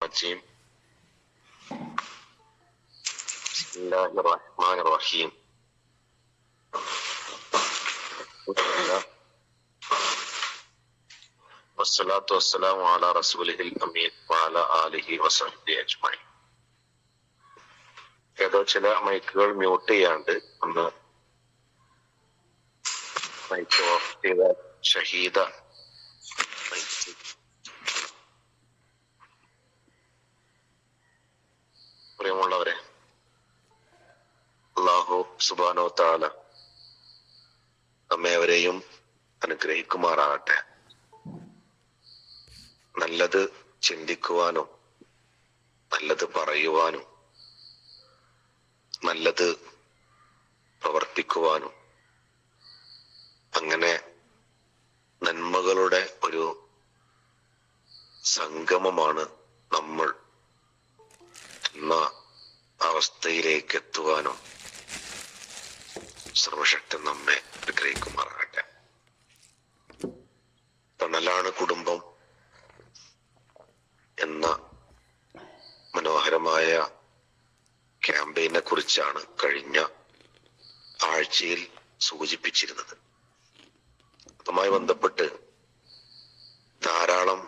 الرجيم بسم الله الرحمن الرحيم والصلاة والسلام على رسوله الأمين وعلى آله وصحبه أجمعين. ഏതോ ചില മൈക്കുകൾ മ്യൂട്ട് ചെയ്യാണ്ട് ഒന്ന് മൈക്ക് ഓഫ് ചെയ്ത ഷഹീദ മൈക്ക്. പ്രിയമുള്ളവരെ, അല്ലാഹു സുബ്ഹാനഹു വ തആല നമ്മേവരെയും അനുഗ്രഹിക്കുമാറാകട്ടെ. നല്ലത് ചിന്തിക്കുവാനും നല്ലത് പറയുവാനും നല്ലത് പ്രവർത്തിക്കുവാനും അങ്ങനെ നന്മകളുടെ ഒരു സംഗമമാണ് നമ്മൾ എന്ന അവസ്ഥയിലേക്ക് എത്തുവാനും സർവശക്തൻ നമ്മെ അനുഗ്രഹിക്കുമാറാകട്ടെ. തണലാണ് കുടുംബം എന്ന മനോഹരമായ ക്യാമ്പയിനെ കുറിച്ചാണ് കഴിഞ്ഞ ആഴ്ചയിൽ സൂചിപ്പിച്ചിരുന്നത്. അതുമായി ബന്ധപ്പെട്ട് ധാരാളം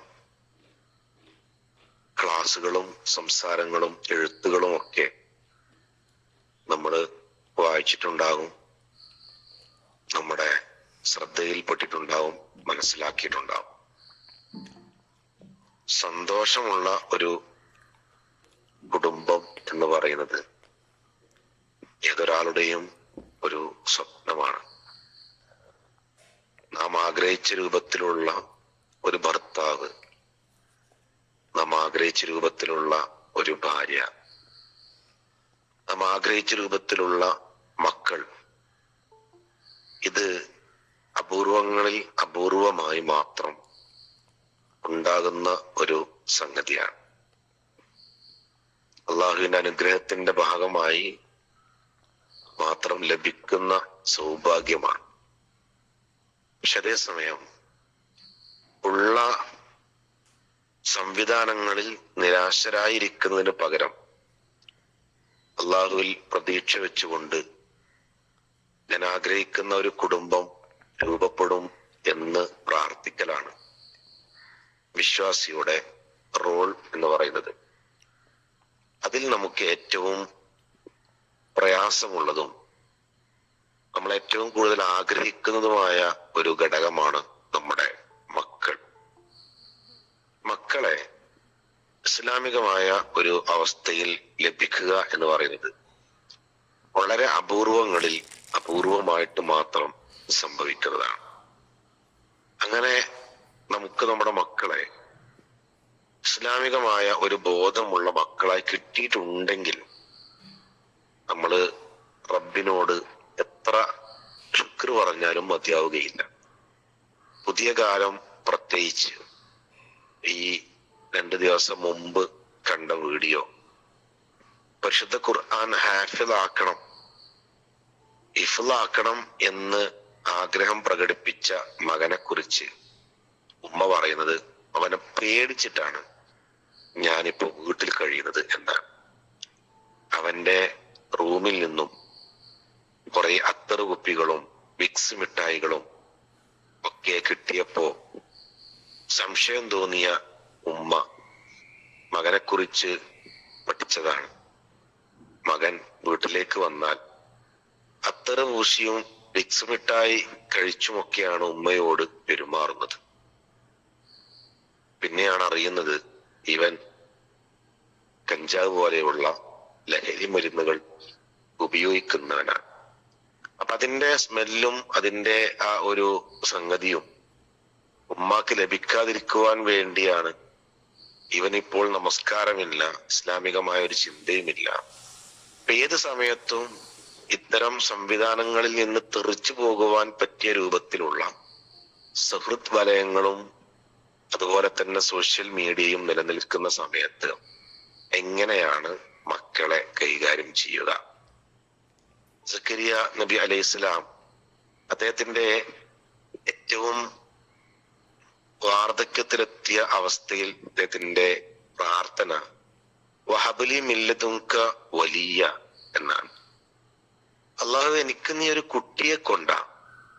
ക്ലാസുകളും സംസാരങ്ങളും എഴുത്തുകളും ഒക്കെ നമ്മൾ വായിച്ചിട്ടുണ്ടാകും, നമ്മുടെ ശ്രദ്ധയിൽപ്പെട്ടിട്ടുണ്ടാവും, മനസ്സിലാക്കിയിട്ടുണ്ടാവും. സന്തോഷമുള്ള ഒരു കുടുംബം എന്ന് പറയുന്നത് ഏതൊരാളുടെയും ഒരു സ്വപ്നമാണ്. നാം ആഗ്രഹിച്ച രൂപത്തിലുള്ള ഒരു ഭർത്താവ്, നാം ആഗ്രഹിച്ച രൂപത്തിലുള്ള ഒരു ഭാര്യ, നാം ആഗ്രഹിച്ച രൂപത്തിലുള്ള മക്കൾ, ഇത് അപൂർവങ്ങളിൽ അപൂർവമായി മാത്രം ഉണ്ടാകുന്ന ഒരു സംഗതിയാണ്. അള്ളാഹുവിന്റെ അനുഗ്രഹത്തിന്റെ ഭാഗമായി മാത്രം ലഭിക്കുന്ന സൗഭാഗ്യമാണ്. പക്ഷെ അതേസമയം ഉള്ള സംവിധാനങ്ങളിൽ നിരാശരായിരിക്കുന്നതിന് പകരം അള്ളാഹുവിൽ പ്രതീക്ഷ വെച്ചുകൊണ്ട് ഞാൻ ആഗ്രഹിക്കുന്ന ഒരു കുടുംബം രൂപപ്പെടും എന്ന് പ്രാർത്ഥിക്കലാണ് വിശ്വാസിയുടെ റോൾ എന്ന് പറയുന്നത്. അതിൽ നമുക്ക് ഏറ്റവും പ്രയാസമുള്ളതും നമ്മൾ ഏറ്റവും കൂടുതൽ ആഗ്രഹിക്കുന്നതുമായ ഒരു ഘടകമാണ് നമ്മുടെ മക്കൾ. മക്കളെ ഇസ്ലാമികമായ ഒരു അവസ്ഥയിൽ ലഭിക്കുക എന്ന് പറയുന്നത് വളരെ അപൂർവങ്ങളിൽ അപൂർവമായിട്ട് മാത്രം സംഭവിക്കുന്നതാണ്. അങ്ങനെ നമുക്ക് നമ്മുടെ മക്കളെ ഇസ്ലാമികമായ ഒരു ബോധമുള്ള മക്കളായി കിട്ടിയിട്ടുണ്ടെങ്കിൽ നമ്മള് റബ്ബിനോട് എത്ര ശുക്ർ പറഞ്ഞാലും മതിയാവുകയില്ല. പുതിയ കാലം പ്രത്യേകിച്ച് ഈ 2 ദിവസം മുമ്പ് കണ്ട വീഡിയോ, പരിശുദ്ധ ഖുർആൻ ഹാഫിളാക്കണം, ഹിഫ്ളാക്കണം എന്ന് ആഗ്രഹം പ്രകടിപ്പിച്ച മകനെ കുറിച്ച് ഉമ്മ പറയുന്നത് അവനെ പേടിച്ചിട്ടാണ് ഞാനിപ്പോ വീട്ടിൽ കഴിയുന്നത് എന്നാണ്. അവന്റെ റൂമിൽ നിന്നും കുറെ അത്തറ് കുപ്പികളും വിക്സ് മിഠായികളും ഒക്കെ കിട്ടിയപ്പോ സംശയം തോന്നിയ ഉമ്മ മകനെ കുറിച്ച് പഠിച്ചതാണ്. മകൻ വീട്ടിലേക്ക് വന്നാൽ അത്തറ് പൂശിയും വിക്സ് മിഠായി കഴിച്ചുമൊക്കെയാണ് ഉമ്മയോട് പെരുമാറുന്നത്. പിന്നെയാണ് അറിയുന്നത് ഇവൻ കഞ്ചാവ് പോലെയുള്ള ലഹരി മരുന്നുകൾ ഉപയോഗിക്കുന്നവനാണ്. അപ്പൊ അതിന്റെ സ്മെല്ലും അതിന്റെ ആ ഒരു സംഗതിയും ഉമ്മാക്ക് ലഭിക്കാതിരിക്കുവാൻ വേണ്ടിയാണ് ഇവനിപ്പോൾ നമസ്കാരമില്ല, ഇസ്ലാമികമായ ഒരു ചിന്തയുമില്ല. ഏത് സമയത്തും ഇത്തരം സംവിധാനങ്ങളിൽ നിന്ന് തെറിച്ചു പോകുവാൻ പറ്റിയ രൂപത്തിലുള്ള സുഹൃത്ത് വലയങ്ങളും അതുപോലെ തന്നെ സോഷ്യൽ മീഡിയയും നിലനിൽക്കുന്ന സമയത്ത് എങ്ങനെയാണ് മക്കളെ കൈകാര്യം ചെയ്യുക? സക്കരിയ നബി അലൈഹിസ്സലാം അദ്ദേഹത്തിന്റെ ഏറ്റവും വാർദ്ധക്യത്തിലെത്തിയ അവസ്ഥയിൽ അദ്ദേഹത്തിന്റെ പ്രാർത്ഥന വഹബലി മില്ലതുങ്ക വലിയ എന്നാണ്. അള്ളാഹു എനിക്ക് നീ ഒരു കുട്ടിയെ കൊണ്ടാ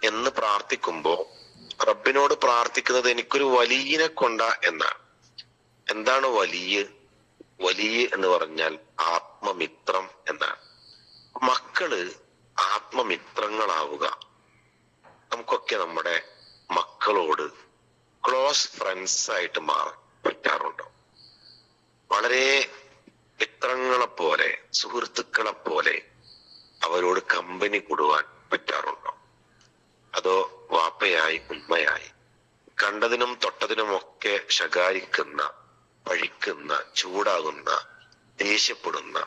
എന്ന് പ്രാർത്ഥിക്കുമ്പോ റബ്ബിനോട് പ്രാർത്ഥിക്കുന്നത് എനിക്കൊരു വലിയനെ കൊണ്ടാ എന്നാണ്. എന്താണ് വലിയ? വലിയ എന്ന് പറഞ്ഞാൽ ആത്മമിത്രം എന്നാണ്. മക്കള് ആത്മമിത്രങ്ങളാവുക. നമുക്കൊക്കെ നമ്മുടെ മക്കളോട് ക്ലോസ് ഫ്രണ്ട്സ് ആയിട്ട് മാറാൻ പറ്റാറുണ്ടോ? വളരെ മിത്രങ്ങളെ പോലെ, സുഹൃത്തുക്കളെ പോലെ അവരോട് കമ്പനി കൂടുവാൻ പറ്റാറുണ്ടോ? അതോ വാപ്പയായി ഉമ്മയായി കണ്ടതിനും തൊട്ടതിനും ഒക്കെ ശകാരിക്കുന്ന, പഴിക്കുന്ന, ചൂടാകുന്ന, ദേഷ്യപ്പെടുന്ന,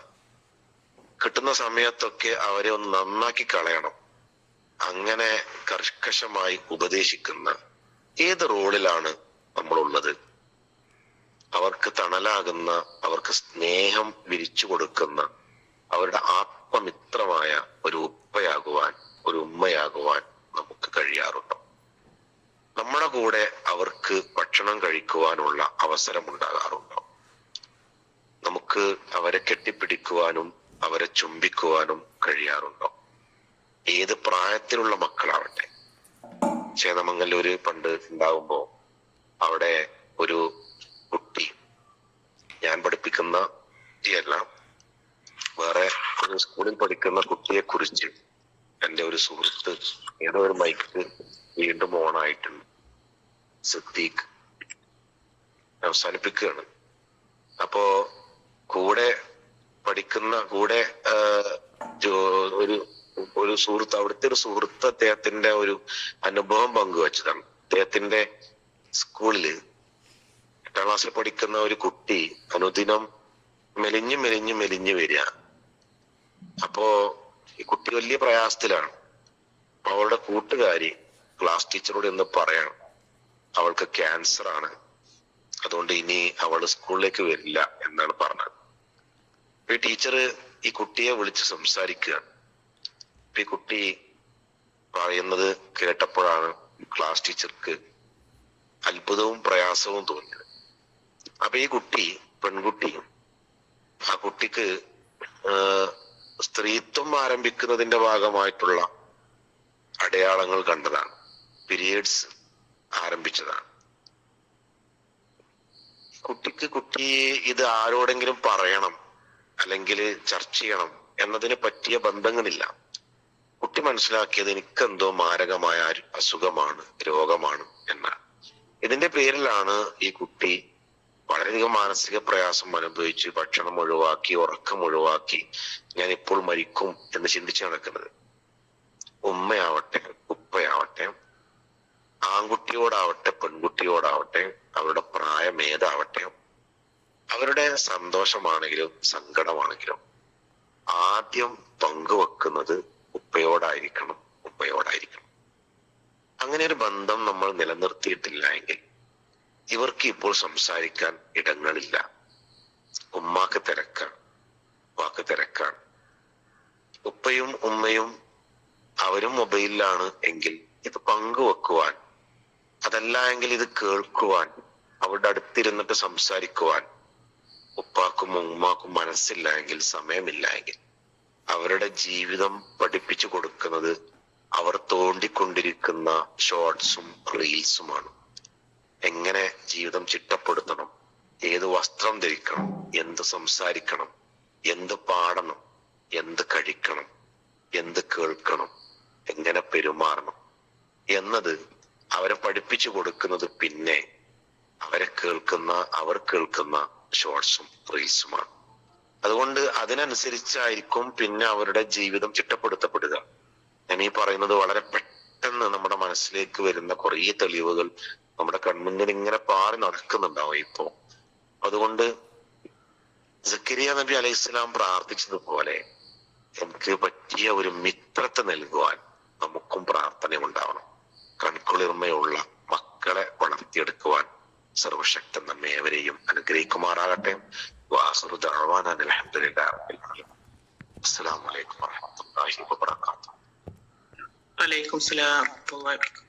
കിട്ടുന്ന സമയത്തൊക്കെ അവരെ ഒന്ന് നന്നാക്കി കളയണം അങ്ങനെ കർക്കശമായി ഉപദേശിക്കുന്ന ഏത് റോളിലാണ് നമ്മളുള്ളത്? അവർക്ക് തണലാകുന്ന, അവർക്ക് സ്നേഹം വിരിച്ചു കൊടുക്കുന്ന, അവരുടെ ആത്മമിത്രമായ ഒരു ഉപ്പയാകുവാൻ, ഒരു ഉമ്മയാകുവാൻ നമുക്ക് കഴിയാറുണ്ടോ? നമ്മുടെ കൂടെ അവർക്ക് ഭക്ഷണം കഴിക്കുവാനുള്ള അവസരം ഉണ്ടാകാറുണ്ടോ? നമുക്ക് അവരെ കെട്ടിപ്പിടിക്കുവാനും അവരെ ചുംബിക്കുവാനും കഴിയാറുണ്ടോ? ഏത് പ്രായത്തിലുള്ള മക്കളാവട്ടെ. ചേന്നമംഗലൂര് പണ്ട് ഉണ്ടാവുമ്പോ അവിടെ ഒരു കുട്ടി, ഞാൻ പഠിപ്പിക്കുന്ന കുട്ടിയല്ല, വേറെ ഒരു സ്കൂളിൽ പഠിക്കുന്ന കുട്ടിയെ കുറിച്ച് എന്റെ ഒരു സുഹൃത്ത് ഏതോ ഒരു മൈക്ക് വീണ്ടും ഓണായിട്ടുണ്ട്. സിദ്ദീഖ് അവസാനിപ്പിക്കുകയാണ്. അപ്പോ കൂടെ പഠിക്കുന്ന ഒരു സുഹൃത്ത്, അവിടുത്തെ ഒരു സുഹൃത്ത് അദ്ദേഹത്തിന്റെ ഒരു അനുഭവം പങ്കുവച്ചതാണ്. അദ്ദേഹത്തിന്റെ സ്കൂളില് 8ാം ക്ലാസ്സിൽ പഠിക്കുന്ന ഒരു കുട്ടി അനുദിനം മെലിഞ്ഞു വരിക. അപ്പോ ഈ കുട്ടി വലിയ പ്രയാസത്തിലാണ്. അവളുടെ കൂട്ടുകാരി ക്ലാസ് ടീച്ചറോട് എന്ന് പറയണം, അവൾക്ക് ക്യാൻസർ ആണ്, അതുകൊണ്ട് ഇനി അവൾ സ്കൂളിലേക്ക് വരില്ല എന്നാണ് പറഞ്ഞത്. ഈ ടീച്ചർ ഈ കുട്ടിയെ വിളിച്ച് സംസാരിക്കുകയാണ്. ഈ കുട്ടി പറയുന്നത് കേട്ടപ്പോഴാണ് ക്ലാസ് ടീച്ചർക്ക് അത്ഭുതവും പ്രയാസവും തോന്നിയത്. അപ്പൊ ഈ പെൺകുട്ടി ആ കുട്ടിക്ക് സ്ത്രീത്വം ആരംഭിക്കുന്നതിന്റെ ഭാഗമായിട്ടുള്ള അടയാളങ്ങൾ കണ്ടതാണ്. പീരിയഡ്സ് ആരംഭിച്ചതാണ്. കുട്ടി ഇത് ആരോടെങ്കിലും പറയണം അല്ലെങ്കിൽ ചർച്ച ചെയ്യണം എന്നതിന് പറ്റിയ ബന്ധങ്ങളില്ല. കുട്ടി മനസ്സിലാക്കിയത് എനിക്കെന്തോ മാരകമായ അസുഖമാണ്, രോഗമാണ് എന്നാണ്. ഇതിന്റെ പേരിലാണ് ഈ കുട്ടി വളരെയധികം മാനസിക പ്രയാസം അനുഭവിച്ച് ഭക്ഷണം ഒഴിവാക്കി, ഉറക്കം ഒഴിവാക്കി, ഞാൻ ഇപ്പോൾ മരിക്കും എന്ന് ചിന്തിച്ച് നടക്കുന്നത്. ഉമ്മയാവട്ടെ ഉപ്പയാവട്ടെ, ആൺകുട്ടിയോടാവട്ടെ പെൺകുട്ടിയോടാവട്ടെ, അവരുടെ പ്രായം ഏതാവട്ടെ, അവരുടെ സന്തോഷമാണെങ്കിലും സങ്കടമാണെങ്കിലും ആദ്യം പങ്കുവെക്കുന്നത് ഉപ്പയോടായിരിക്കണം. അങ്ങനെ ഒരു ബന്ധം നമ്മൾ നിലനിർത്തിയിട്ടില്ല എങ്കിൽ ഇവർക്ക് ഇപ്പോൾ സംസാരിക്കാൻ ഇടങ്ങളില്ല. ഉമ്മാക്ക് തിരക്കാണ്, ഉപ്പാക്ക് തിരക്കാണ്. ഉപ്പയും ഉമ്മയും അവരും മൊബൈലിലാണ് എങ്കിൽ ഇത് പങ്കുവെക്കുവാൻ, അതല്ല എങ്കിൽ ഇത് കേൾക്കുവാൻ, അവരുടെ അടുത്തിരുന്നിട്ട് സംസാരിക്കുവാൻ ഉപ്പാക്കും ഉമ്മാക്കും മനസ്സില്ല എങ്കിൽ, സമയമില്ല എങ്കിൽ, അവരുടെ ജീവിതം പഠിപ്പിച്ചു കൊടുക്കുന്നത് അവർ തോണ്ടിക്കൊണ്ടിരിക്കുന്ന ഷോർട്സും റീൽസുമാണ്. എങ്ങനെ ജീവിതം ചിട്ടപ്പെടുത്തണം, ഏത് വസ്ത്രം ധരിക്കണം, എന്ത് സംസാരിക്കണം, എന്ത് പാടണം, എന്ത് കഴിക്കണം, എന്ത് കേൾക്കണം, എങ്ങനെ പെരുമാറണം എന്നത് അവരെ പഠിപ്പിച്ചു കൊടുക്കുന്നത് പിന്നെ അവർ കേൾക്കുന്ന ഷോർട്സും റീൽസുമാണ്. അതുകൊണ്ട് അതിനനുസരിച്ചായിരിക്കും പിന്നെ അവരുടെ ജീവിതം ചിട്ടപ്പെടുത്തപ്പെടുക. ഞാൻ ഈ പറയുന്നത് വളരെ പെട്ടെന്ന് നമ്മുടെ മനസ്സിലേക്ക് വരുന്ന കുറേ തെളിവുകൾ നമ്മുടെ കൺമുന്നിൽ ഇങ്ങനെ പാറി നടക്കുന്നുണ്ടാവും ഇപ്പോ. അതുകൊണ്ട് സക്കരിയ നബി അലൈഹിസ്സലാം പ്രാർത്ഥിച്ചതുപോലെ എനിക്ക് പറ്റിയ ഒരു മിത്രത്തെ നൽകുവാൻ നമുക്കും പ്രാർത്ഥന ഉണ്ടാവണം. കൺകുളിർമയുള്ള മക്കളെ വളർത്തിയെടുക്കുവാൻ സർവശക്തൻ നമ്മെ ഏവരെയും അനുഗ്രഹിക്കുമാറാകട്ടെ. വാഖിറു ദഅ്വാനാ അൽഹംദുലില്ലാഹി റബ്ബിൽ ആലമീൻ. അസ്സലാമു അലൈക്കും വറഹ്മത്തുള്ളാഹി വബറകാതുഹു. വലൈക്കും സലാം വറഹ്മത്തുള്ളാഹി വബറകാതുഹു.